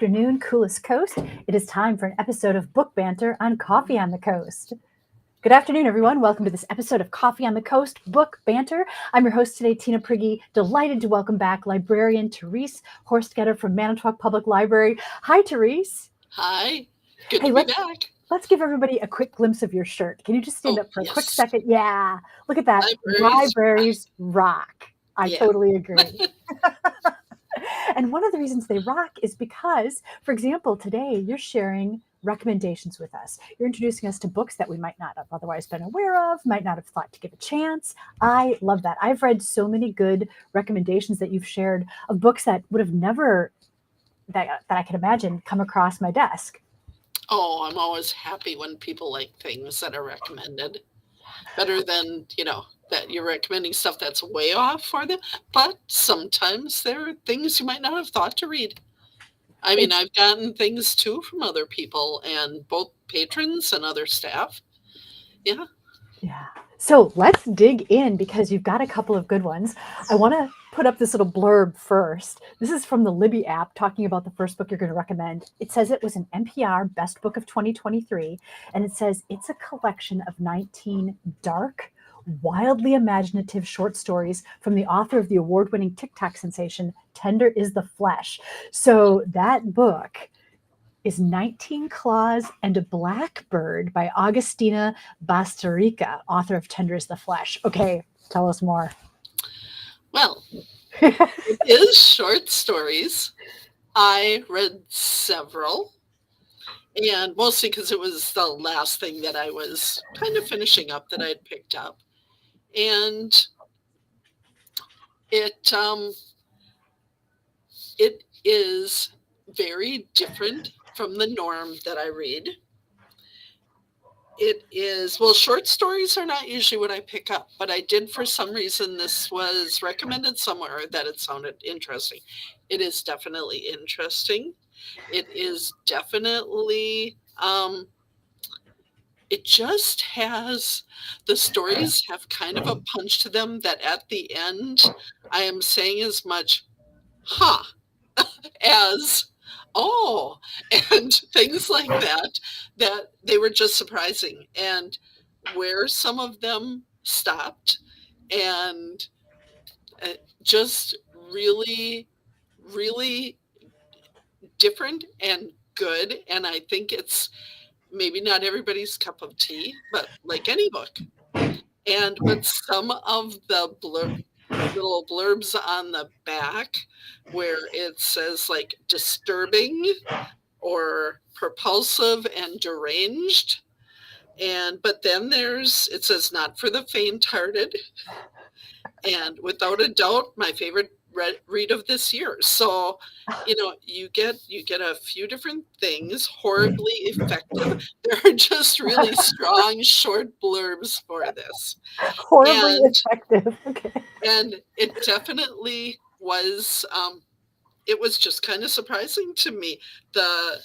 afternoon, coolest coast. It is time for an episode of Book Banter on Coffee on the Coast. Good afternoon, everyone. Welcome to this episode of Coffee on the Coast, Book Banter. I'm your host today, Tina Prigge. Delighted to welcome back librarian Therese Horstketter from Manitowoc Public Library. Hi, Therese. Hi. Good to be back. Let's give everybody a quick glimpse of your shirt. Can you just stand up for a quick second? Yeah. Look at that. Libraries rock. I totally agree. And one of the reasons they rock is because, for example, today you're sharing recommendations with us. You're introducing us to books that we might not have otherwise been aware of, might not have thought to give a chance. I love that. I've read so many good recommendations that you've shared of books that would have never, that I can imagine, come across my desk. Oh, I'm always happy when people like things that are recommended. Better than, that you're recommending stuff that's way off for them. But sometimes there are things you might not have thought to read. I mean, I've gotten things too from other people and both patrons and other staff. Yeah. Yeah. So let's dig in because you've got a couple of good ones. I want to put up this little blurb first. This is from the Libby app talking about the first book you're going to recommend. It says it was an NPR Best Book of 2023, and it says it's a collection of 19 dark, wildly imaginative short stories from the author of the award-winning TikTok sensation, Tender is the Flesh. So that book is 19 Claws and a Blackbird by Augustina Bastarrica, author of Tender is the Flesh. Okay, tell us more. Well, it is short stories. I read several, and mostly because it was the last thing that I was kind of finishing up that I'd picked up. And it is very different from the norm that I read. It is, short stories are not usually what I pick up, but I did for some reason, this was recommended somewhere that it sounded interesting. It is definitely interesting. It is definitely, it just has, the stories have kind of a punch to them that at the end, I am saying as much, as and things like that they were just surprising, and where some of them stopped and just really, really different and good. And I think it's maybe not everybody's cup of tea, but like any book. But some of the little blurbs on the back where it says like disturbing or propulsive and deranged, but then it says not for the faint-hearted, and without a doubt my favorite read of this year. So you get a few different things. Horribly effective. There are just really strong short blurbs for this. Horribly effective. Okay. And it definitely was. It was just kind of surprising to me the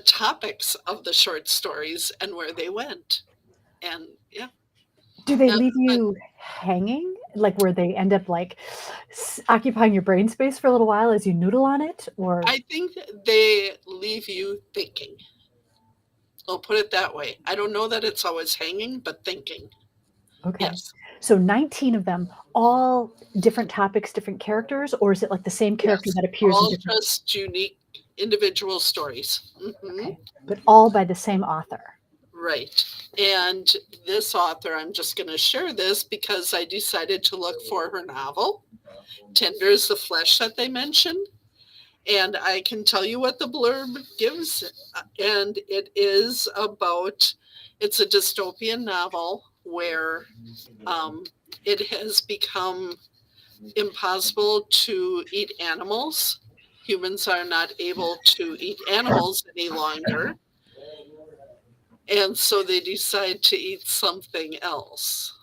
topics of the short stories and where they went. And yeah. Do they leave you hanging, like where they end up like occupying your brain space for a little while as you noodle on it? Or I think they leave you thinking. I'll put it that way. I don't know that it's always hanging, but thinking. Okay. Yes. So 19 of them, all different topics, different characters, or is it like the same character that appears all in different... just unique individual stories. Mm-hmm. Okay. But all by the same author. Right. And this author, I'm just going to share this because I decided to look for her novel, Tender is the Flesh, that they mentioned. And I can tell you what the blurb gives. And it is it's a dystopian novel where it has become impossible to eat animals. Humans are not able to eat animals any longer. And so they decide to eat something else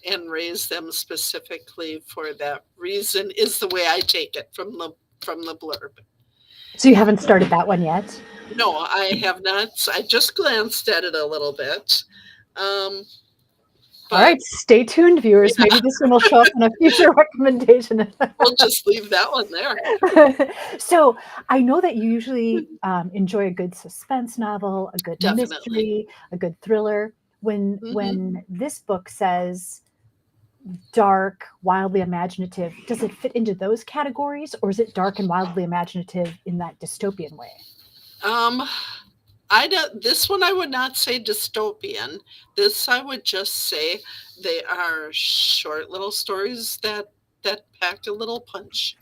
and raise them specifically for that reason, is the way I take it from the blurb. So you haven't started that one yet? No, I have not. I just glanced at it a little bit. All But right, stay tuned, viewers. yeah, Maybe this one will show up in a future recommendation. we'll just leave that one there. So I know that you usually enjoy a good suspense novel, a good Definitely. mystery, a good thriller. When Hmm. when this book says dark, wildly imaginative, does it fit into those categories, or is it dark and wildly imaginative in that dystopian way? Um, I don't, this one I would not say dystopian. This I would just say they are short little stories that packed a little punch.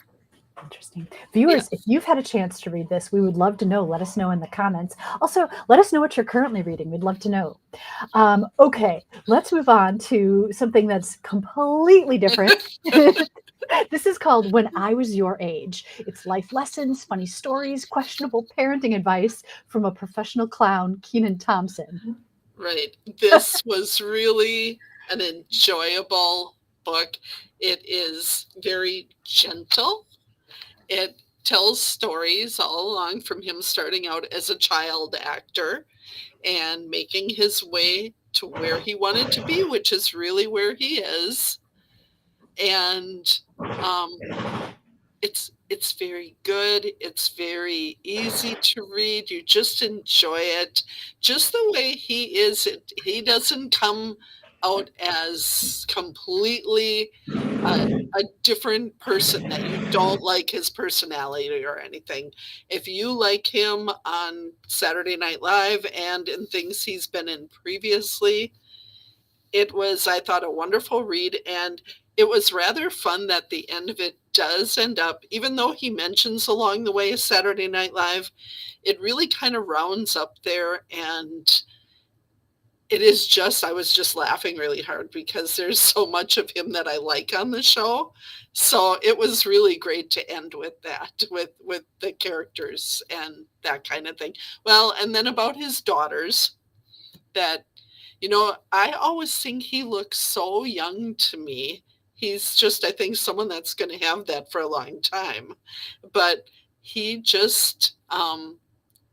Interesting. Viewers, if Yes. you've had a chance to read this, we would love to know. Let us know in the comments. Also, let us know what you're currently reading. We'd love to know. Okay, let's move on to something that's completely different. This is called When I Was Your Age. It's life lessons, funny stories, questionable parenting advice from a professional clown, Keenan Thompson. Right. This was really an enjoyable book. It is very gentle. It tells stories all along from him starting out as a child actor and making his way to where he wanted to be, which is really where he is. And um, it's very good. It's very easy to read. You just enjoy it. Just the way he is. He doesn't come out as completely a different person that you don't like his personality or anything. If you like him on Saturday Night Live and in things he's been in previously, it was, I thought, a wonderful read, and it was rather fun that the end of it does end up, even though he mentions along the way Saturday Night Live, it really kind of rounds up there, and it is just, I was just laughing really hard because there's so much of him that I like on the show. So it was really great to end with that, with the characters and that kind of thing. Well, and then about his daughters that, I always think he looks so young to me. He's just, I think, someone that's going to have that for a long time. But he just,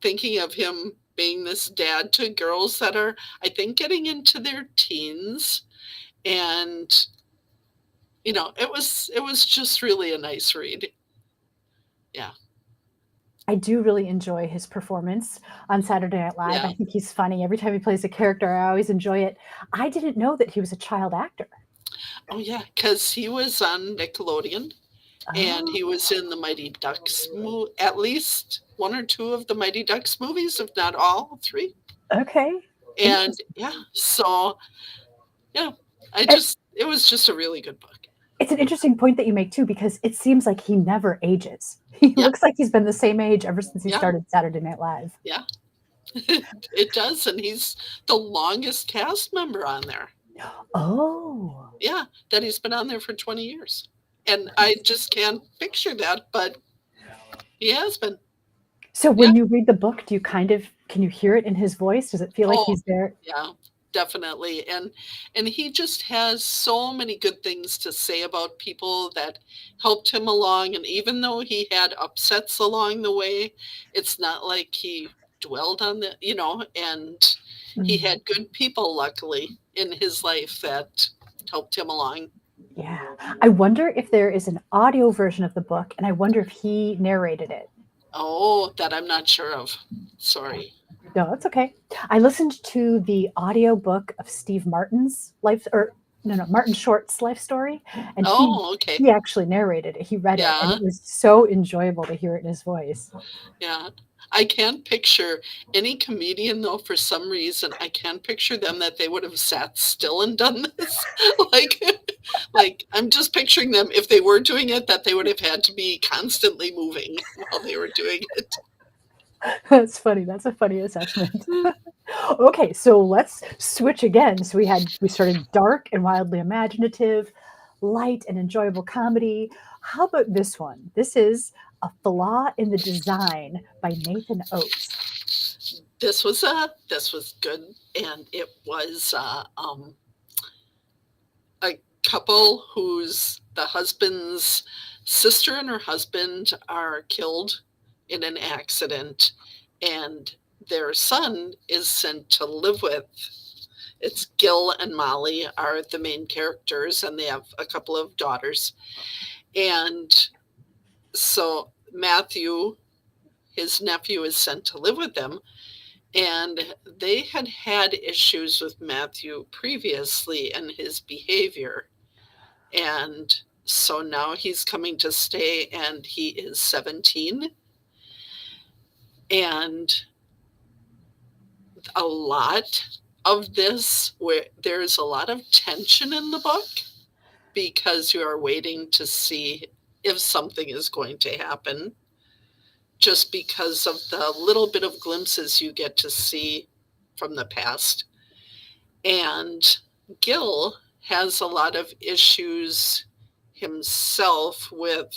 thinking of him being this dad to girls that are, I think, getting into their teens. And, it was just really a nice read. Yeah. I do really enjoy his performance on Saturday Night Live. Yeah. I think he's funny. Every time he plays a character, I always enjoy it. I didn't know that he was a child actor. Oh, yeah. Because he was on Nickelodeon. And Oh, he was in the Mighty Ducks at least one or two of the Mighty Ducks movies, if not all three. okay. And Interesting. yeah, so yeah, And it was just a really good book. it's an interesting point that you make too, because it seems like he never ages. He Yeah, looks like he's been the same age ever since he yeah, started Saturday Night Live. yeah. It does, and he's the longest cast member on there. Oh, Yeah, that he's been on there for 20 years. And I just can't picture that, but he has been. so Yeah. when you read the book, do you kind of can you hear it in his voice? Does it feel like Oh, he's there? yeah, definitely. And he just has so many good things to say about people that helped him along. And even though he had upsets along the way, it's not like he dwelled on and he Mm, had good people, luckily, in his life that helped him along. yeah. I wonder if there is an audio version of the book, and I wonder if he narrated it. Oh, that I'm not sure of. Sorry. No, that's okay. I listened to the audio book of Steve Martin's life, or no, Martin Short's life story, and he Oh, okay. he actually narrated it. He read it, and Yeah. it was so enjoyable to hear it in his voice. Yeah. I can't picture any comedian though, for some reason, I can't picture them that they would have sat still and done this. Like I'm just picturing them if they were doing it, that they would have had to be constantly moving while they were doing it. That's funny. That's a funny assessment. Okay, so let's switch again. So we started dark and wildly imaginative, light and enjoyable comedy. How about this one? This is A Flaw in the Design by Nathan Oates. This was good, and it was a couple whose the husband's sister and her husband are killed in an accident, and their son is sent to live with it's Gil and Molly are the main characters, and they have a couple of daughters. And so Matthew, his nephew, is sent to live with them. And they had had issues with Matthew previously and his behavior. And so now he's coming to stay, and he is 17. And a lot of this, where there's a lot of tension in the book because you are waiting to see if something is going to happen, just because of the little bit of glimpses you get to see from the past. And Gil has a lot of issues himself with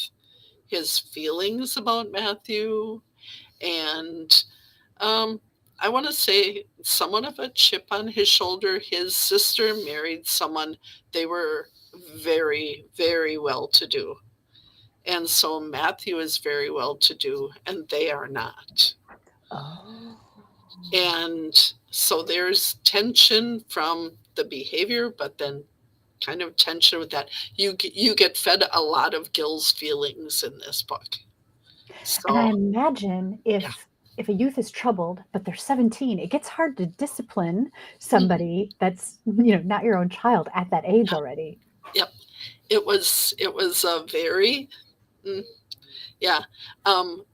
his feelings about Matthew, and I want to say somewhat of a chip on his shoulder. His sister married someone, they were very, very well to do. And so Matthew is very well to do, and they are not. Oh. And so there's tension from the behavior, but then kind of tension with that. You get fed a lot of Gil's feelings in this book. And I So imagine yeah, if a youth is troubled, but they're 17, it gets hard to discipline mhm, somebody that's, not your own child at that age already. yep. It was a very mm, yeah. Um,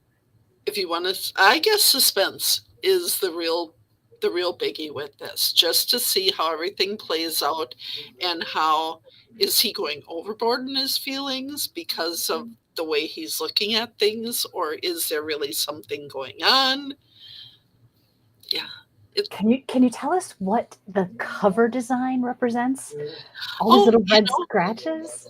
if you want to, I guess suspense is the real biggie with this, just to see how everything plays out, and how is he going overboard in his feelings because of the way he's looking at things, or is there really something going on? Yeah. It, Can you tell us what the cover design represents? All these oh, little red scratches?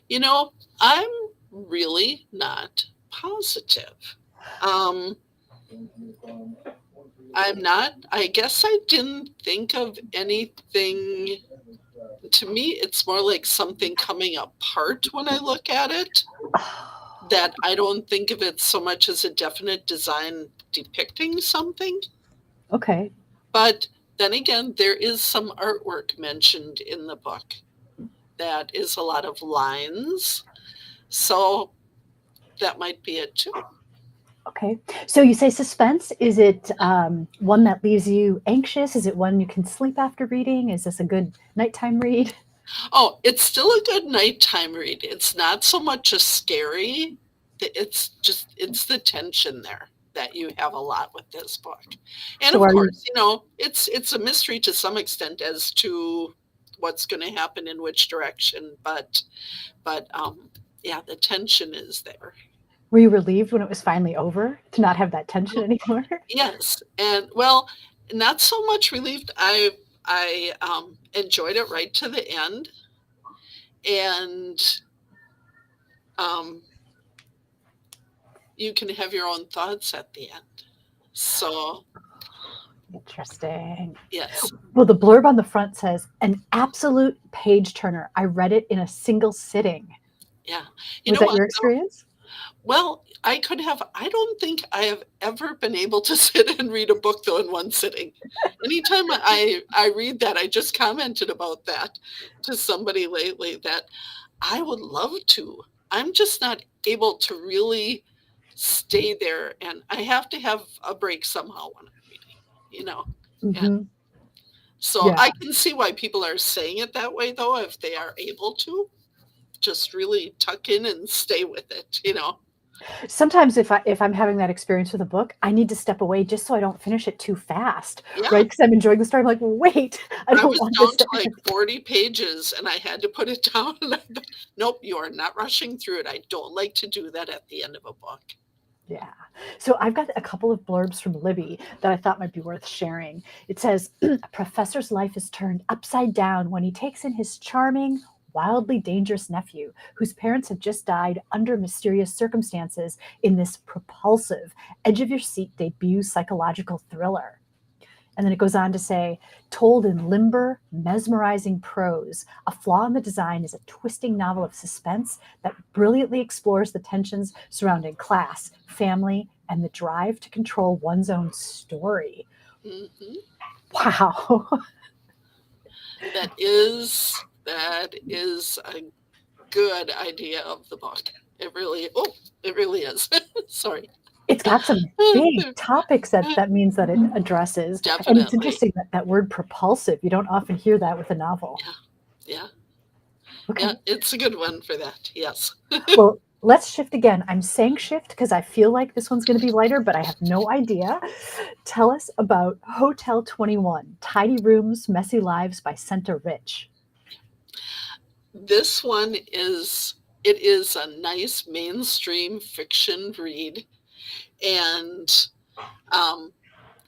you know, I'm really not positive. Um, I'm not. I guess I didn't think of anything. To me, it's more like something coming apart when I look at it, Oh, that I don't think of it so much as a definite design depicting something. okay. But then again, there is some artwork mentioned in the book that is a lot of lines. So that might be it too. Okay. So you say suspense. Is it one that leaves you anxious? Is it one you can sleep after reading? Is this a good nighttime read? Oh, it's still a good nighttime read. It's not so much a scary. It's the tension there that you have a lot with this book. And So of are you course, it's a mystery to some extent as to what's going to happen in which direction, but yeah, the tension is there. were you relieved when it was finally over to not have that tension anymore? Yes, and well, not so much relieved. I enjoyed it right to the end, and um, you can have your own thoughts at the end. So, Interesting. yes, Well, the blurb on the front says, an absolute page turner. I read it in a single sitting. yeah. You Was know that what? your experience? Well, I don't think I have ever been able to sit and read a book, though, in one sitting. Anytime I read that, I just commented about that to somebody lately, that I would love to. I'm just not able to really stay there, and I have to have a break somehow when I'm reading, you know? And Hmm. so Yeah. I can see why people are saying it that way, though, if they are able to just really tuck in and stay with it. Sometimes if I'm having that experience with a book, I need to step away just so I don't finish it too fast, Yeah, right? Because I'm enjoying the story. I'm like, wait, I I don't was want down this to to like end. 40 pages and I had to put it down. And I thought, nope, you are not rushing through it. I don't like to do that at the end of a book. Yeah. So I've got a couple of blurbs from Libby that I thought might be worth sharing. It says, a professor's life is turned upside down when he takes in his charming, wildly dangerous nephew, whose parents have just died under mysterious circumstances in this propulsive, edge of your seat debut psychological thriller. And then it goes on to say, told in limber, mesmerizing prose, A Flaw in the Design is a twisting novel of suspense that brilliantly explores the tensions surrounding class, family, and the drive to control one's own story. Hmm. Wow. That is a good idea of the book. It really is. Sorry. It's got some big topics that means that it addresses. And it's Definitely. interesting that word propulsive, you don't often hear that with a novel. Yeah. Okay. Yeah. It's a good one for that. Yes. Well, let's shift again. I'm saying shift because I feel like this one's going to be lighter, but I have no idea. Tell us about Hotel 21, Tidy Rooms, Messy Lives by Senta Rich. This one it is a nice mainstream fiction read, and um,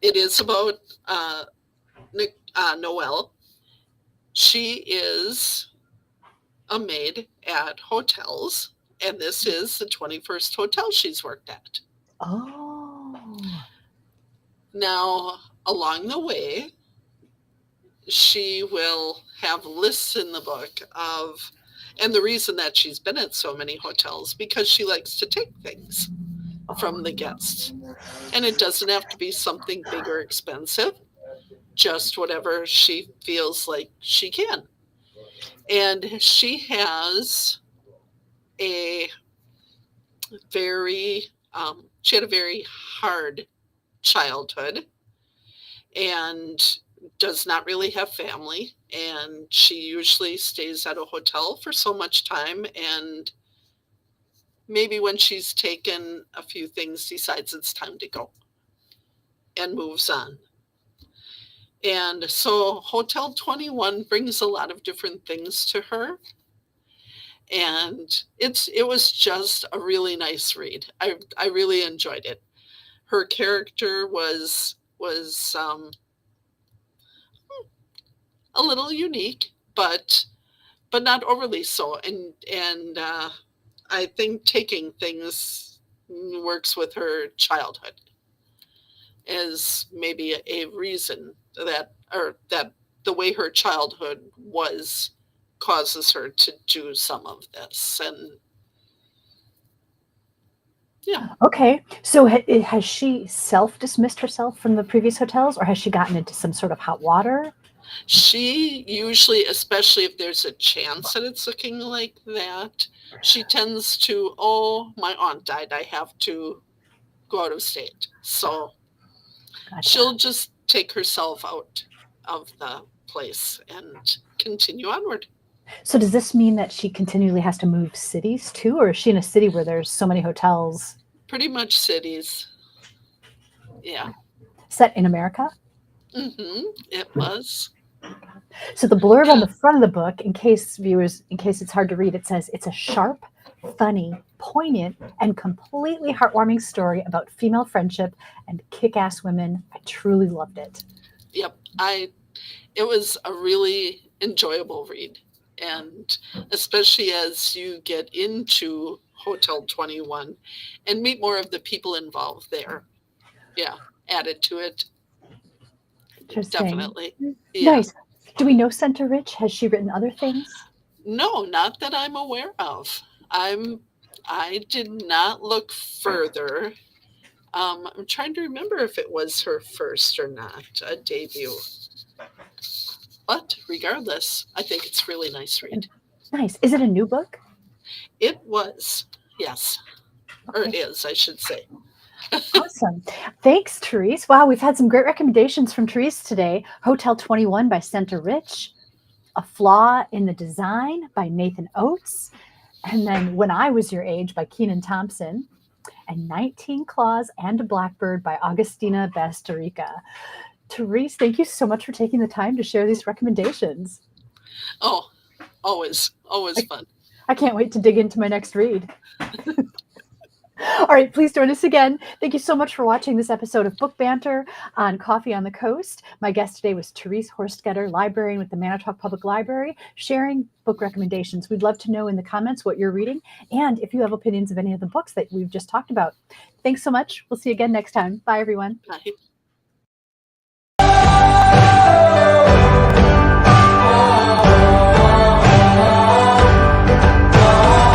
it is about Noelle. She is a maid at hotels, and this is the 21st hotel she's worked at. Oh, Now, along the way, she will have lists in the book of, and the reason that she's been at so many hotels because she likes to take things from the guests. And it doesn't have to be something big or expensive, just whatever she feels like she can. And a she had a very hard childhood and does not really have family. And she usually stays at a hotel for so much time. And maybe when she's taken a few things, decides it's time to go and moves on. And so Hotel 21 brings a lot of different things to her. And it was just a really nice read. I really enjoyed it. Her character was a little unique, but not overly so. And I think taking things works with her childhood as maybe a reason that the way her childhood was causes her to do some of this. And yeah, okay. So has she self-dismissed herself from the previous hotels, or has she gotten into some sort of hot water? she usually, especially if there's a chance that it's looking like that, she tends to, oh, my aunt died, I have to go out of state. So Gotcha. she'll just take herself out of the place and continue onward. So does this mean that she continually has to move cities too, or is she in a city where there's so many hotels Pretty much cities. Yeah. set in America? It was. So the blurb on Yeah. the front of the book, in case it's hard to read, it says it's a sharp, funny, poignant, and completely heartwarming story about female friendship and kick-ass women. I truly loved it. Yep. It was a really enjoyable read. And especially as you get into Hotel 21 and meet more of the people involved there. Yeah. Added to it. Interesting. Definitely. Yeah. Nice. Do we know Senta Rich? Has she written other things? No, not that I'm aware of. I did not look further. I'm trying to remember if it was her first or not, a debut. But regardless, I think it's a really nice read. Nice. Is it a new book? It was, yes. Or Okay. is, I should say. Awesome. Thanks, Therese. Wow, we've had some great recommendations from Therese today. Hotel 21 by Senta Rich, A Flaw in the Design by Nathan Oates, and then When I Was Your Age by Keenan Thompson, and 19 Claws and a Blackbird by Augustina Basterica. Therese, thank you so much for taking the time to share these recommendations. Oh, always fun. I can't wait to dig into my next read. All right, please join us again. Thank you so much for watching this episode of Book Banter on Coffee on the Coast. My guest today was Therese Horstketter, librarian with the Manitowoc Public Library, sharing book recommendations. We'd love to know in the comments what you're reading and if you have opinions of any of the books that we've just talked about. Thanks so much. We'll see you again next time. Bye, everyone. Bye.